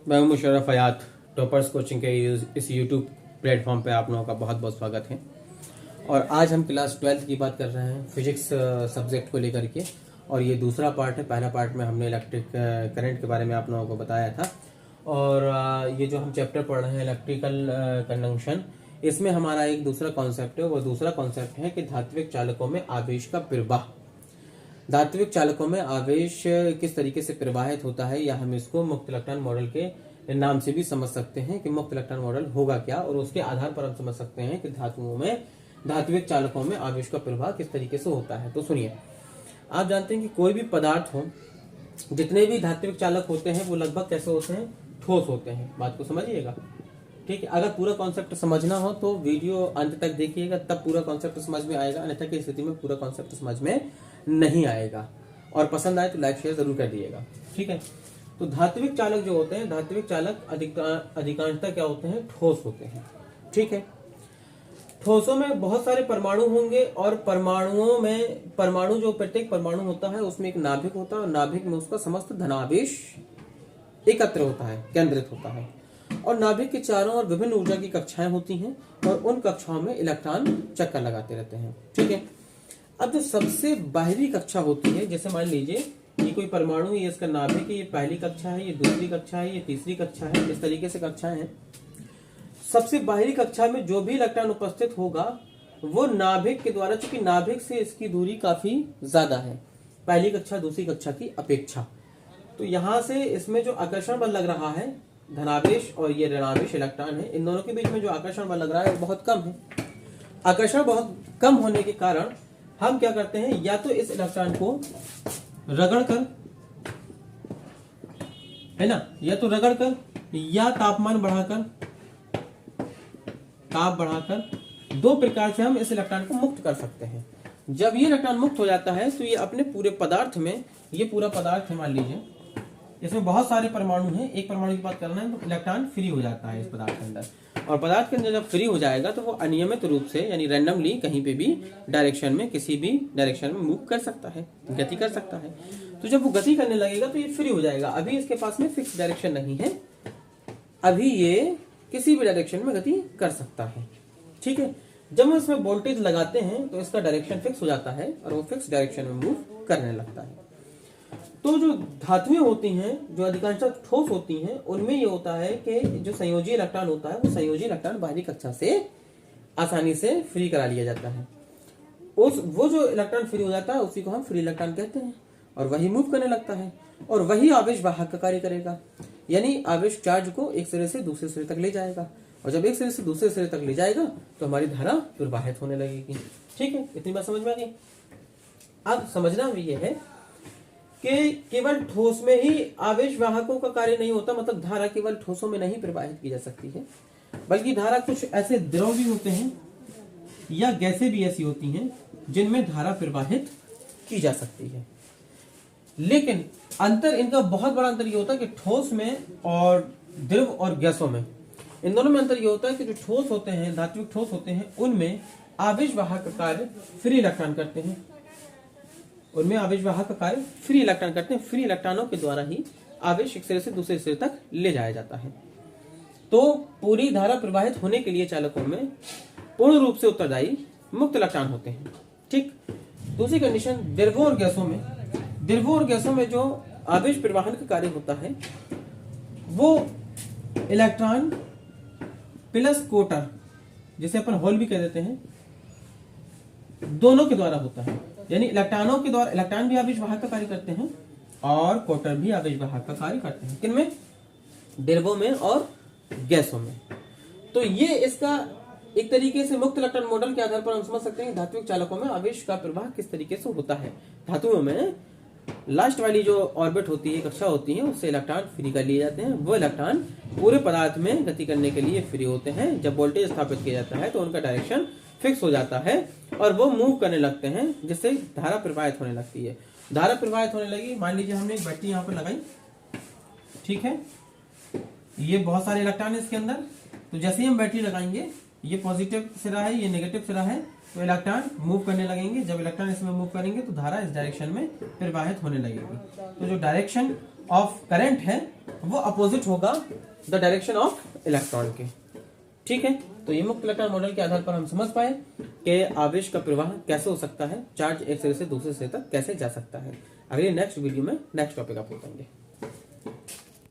मैं हूं मुशर्रफ हयात। Toppers coaching के इस यूट्यूब प्लेटफॉर्म पे आप लोगों का बहुत बहुत स्वागत है। और आज हम क्लास 12th की बात कर रहे हैं फिजिक्स सब्जेक्ट को लेकर के। और ये दूसरा पार्ट है। पहला पार्ट में हमने इलेक्ट्रिक करंट के बारे में आप लोगों को बताया था। और ये जो हम चैप्टर पढ़ रहे हैं इलेक्ट्रिकल कंडक्शन, इसमें हमारा एक दूसरा कॉन्सेप्ट है। वो दूसरा कॉन्सेप्ट है कि धात्विक चालकों में आवेश का प्रवाह। धात्विक चालकों में आवेश किस तरीके से प्रवाहित होता है, या हम इसको मुक्त इलेक्ट्रॉन मॉडल के नाम से भी समझ सकते हैं कि मुक्त इलेक्ट्रॉन मॉडल होगा क्या, और उसके आधार पर हम समझ सकते हैं कि धातुओं में धात्विक चालकों में आवेश का प्रवाह किस तरीके से होता है। तो सुनिए, आप जानते हैं कि कोई भी पदार्थ हो, जितने भी धात्विक चालक होते हैं वो लगभग कैसे होते हैं, ठोस होते हैं। बात को समझिएगा, ठीक है। अगर पूरा कॉन्सेप्ट समझना हो तो वीडियो अंत तक देखिएगा, तब पूरा कॉन्सेप्ट समझ में आएगा, अन्यथा की स्थिति में पूरा कॉन्सेप्ट समझ में नहीं आएगा। और पसंद आए तो लाइक शेयर जरूर कर दिएगा, ठीक है। तो धात्विक चालक जो होते हैं, धात्विक चालक अधिकांशतः क्या होते हैं, ठोस होते हैं, ठीक है। ठोसों में बहुत सारे परमाणु होंगे, और परमाणु जो प्रत्येक परमाणु होता है उसमें एक नाभिक होता है, और नाभिक में उसका समस्त धनावेश एकत्र होता है, केंद्रित होता है। और नाभिक के चारों ओर विभिन्न ऊर्जा की कक्षाएं होती हैं, और उन कक्षाओं में इलेक्ट्रॉन चक्कर लगाते रहते हैं, ठीक है। अब जो सबसे बाहरी कक्षा होती है, जैसे मान लीजिए ये कोई परमाणु, ये इसका नाभिक है, ये पहली कक्षा है, ये दूसरी कक्षा है, ये तीसरी कक्षा है, इस तरीके से कक्षाएं हैं। सबसे बाहरी कक्षा में जो भी इलेक्ट्रॉन उपस्थित होगा वो नाभिक के द्वारा, चूंकि नाभिक से इसकी दूरी काफी ज्यादा है पहली कक्षा दूसरी कक्षा की अपेक्षा, तो यहां से इसमें जो आकर्षण बल लग रहा है, धनावेश और ये ऋणावेश इलेक्ट्रॉन है, इन दोनों के बीच में जो आकर्षण बल लग रहा है वो बहुत कम है। आकर्षण बहुत कम होने के कारण हम क्या करते हैं, या तो इस इलेक्ट्रॉन को रगड़ कर, है ना, या तो रगड़ कर या तापमान बढ़ाकर, ताप बढ़ाकर, दो प्रकार से हम इस इलेक्ट्रॉन को मुक्त कर सकते हैं। जब ये इलेक्ट्रॉन मुक्त हो जाता है तो ये अपने पूरे पदार्थ में, ये पूरा पदार्थ है मान लीजिए, इसमें बहुत सारे परमाणु हैं, एक परमाणु की बात करना है तो इलेक्ट्रॉन फ्री हो जाता है इस पदार्थ के अंदर। और पदार्थ के अंदर जब फ्री हो जाएगा तो वो अनियमित रूप से, यानी रैंडमली कहीं पे भी डायरेक्शन में, किसी भी डायरेक्शन में मूव कर सकता है, गति कर सकता है। तो जब वो गति करने लगेगा तो ये फ्री हो जाएगा। अभी इसके पास में फिक्स डायरेक्शन नहीं है, अभी ये किसी भी डायरेक्शन में गति कर सकता है, ठीक है। जब हम इसमें वोल्टेज लगाते हैं तो इसका डायरेक्शन फिक्स हो जाता है और वो फिक्स डायरेक्शन में मूव करने लगता है। तो जो धातुएं होती हैं, जो अधिकांशतः ठोस होती हैं, उनमें ये होता है कि जो संयोजी इलेक्ट्रॉन होता है वो संयोजी इलेक्ट्रॉन बाहरी कक्षा से आसानी से फ्री करा लिया जाता है। वो जो इलेक्ट्रॉन फ्री हो जाता है उसी को हम फ्री इलेक्ट्रॉन कहते हैं, और वही मूव करने लगता है, और वही आवेश वाहक का कार्य करेगा, यानी आवेश चार्ज को एक सिरे से दूसरे सिरे तक ले जाएगा, और जब एक सिरे से दूसरे सिरे तक ले जाएगा तो हमारी धारा प्रवाहित होने लगेगी, ठीक है। इतनी बात समझ में आ गई। अब समझना भी ये है कि केवल ठोस में ही आवेश वाहकों का कार्य नहीं होता, मतलब धारा केवल ठोसों में नहीं प्रवाहित की जा सकती है, बल्कि धारा कुछ ऐसे द्रव भी होते हैं या गैसें भी ऐसी होती हैं जिनमें धारा प्रवाहित की जा सकती है। लेकिन अंतर, इनका बहुत बड़ा अंतर ये होता है कि ठोस में और द्रव और गैसों में, इन दोनों में अंतर ये होता है कि जो ठोस होते हैं, धात्विक ठोस होते हैं, उनमें आवेश वाहक का कार्य फ्री इलेक्ट्रॉन करते हैं, उनमें आवेश वाहक का कार्य फ्री इलेक्ट्रॉन करते हैं। फ्री इलेक्ट्रॉनों के द्वारा ही आवेश एक सिरे से दूसरे सिरे तक ले जाया जाता है। तो पूरी धारा प्रवाहित होने के लिए चालकों में पूर्ण रूप से उत्तरदायी मुक्त इलेक्ट्रॉन होते हैं, ठीक। दूसरी कंडीशन, द्रवों और गैसों में जो आवेश प्रवाहन का कार्य होता है वो इलेक्ट्रॉन प्लस कोटर, जिसे अपन होल भी कह देते हैं, दोनों के द्वारा होता है। यानी इलेक्ट्रॉनों के द्वारा, इलेक्ट्रॉन भी आवेश वाहक का कार्य करते हैं और कोटर भी आवेश वाहक का कार्य करते हैं। किनमें? द्रवों में और गैसों में। तो ये इसका एक तरीके से मुक्त इलेक्ट्रॉन मॉडल के आधार पर हम समझ सकते हैं धात्विक चालकों में आवेश का प्रवाह किस तरीके से होता है। धातुओं में लास्ट वाली जो ऑर्बिट होती है, कक्षा होती है, उससे इलेक्ट्रॉन फ्री कर लिए जाते हैं। वो इलेक्ट्रॉन पूरे पदार्थ में गति करने के लिए फ्री होते हैं। जब वोल्टेज स्थापित किया जाता है तो उनका डायरेक्शन फिक्स हो जाता है और वो मूव करने लगते हैं, जिससे धारा प्रवाहित होने लगती है। धारा प्रवाहित होने लगी, मान लीजिए हमने एक बैटरी यहाँ पर लगाई, ठीक है, ये बहुत सारे इलेक्ट्रॉन है इसके अंदर। तो जैसे ही हम बैटरी लगाएंगे, ये पॉजिटिव सिरा है, ये नेगेटिव सिरा है, तो इलेक्ट्रॉन मूव करने लगेंगे। जब इलेक्ट्रॉन इसमें मूव करेंगे तो धारा इस डायरेक्शन में प्रवाहित होने लगेगी। तो जो डायरेक्शन ऑफ करंट है वो अपोजिट होगा द डायरेक्शन ऑफ इलेक्ट्रॉन के। ठीक है, तो ये मुक्त इलेक्ट्रॉन मॉडल के आधार पर हम समझ पाए कि आवेश का प्रवाह कैसे हो सकता है, चार्ज एक सिरे से दूसरे सिरे तक कैसे जा सकता है। अगले नेक्स्ट वीडियो में नेक्स्ट टॉपिक आप बताएंगे।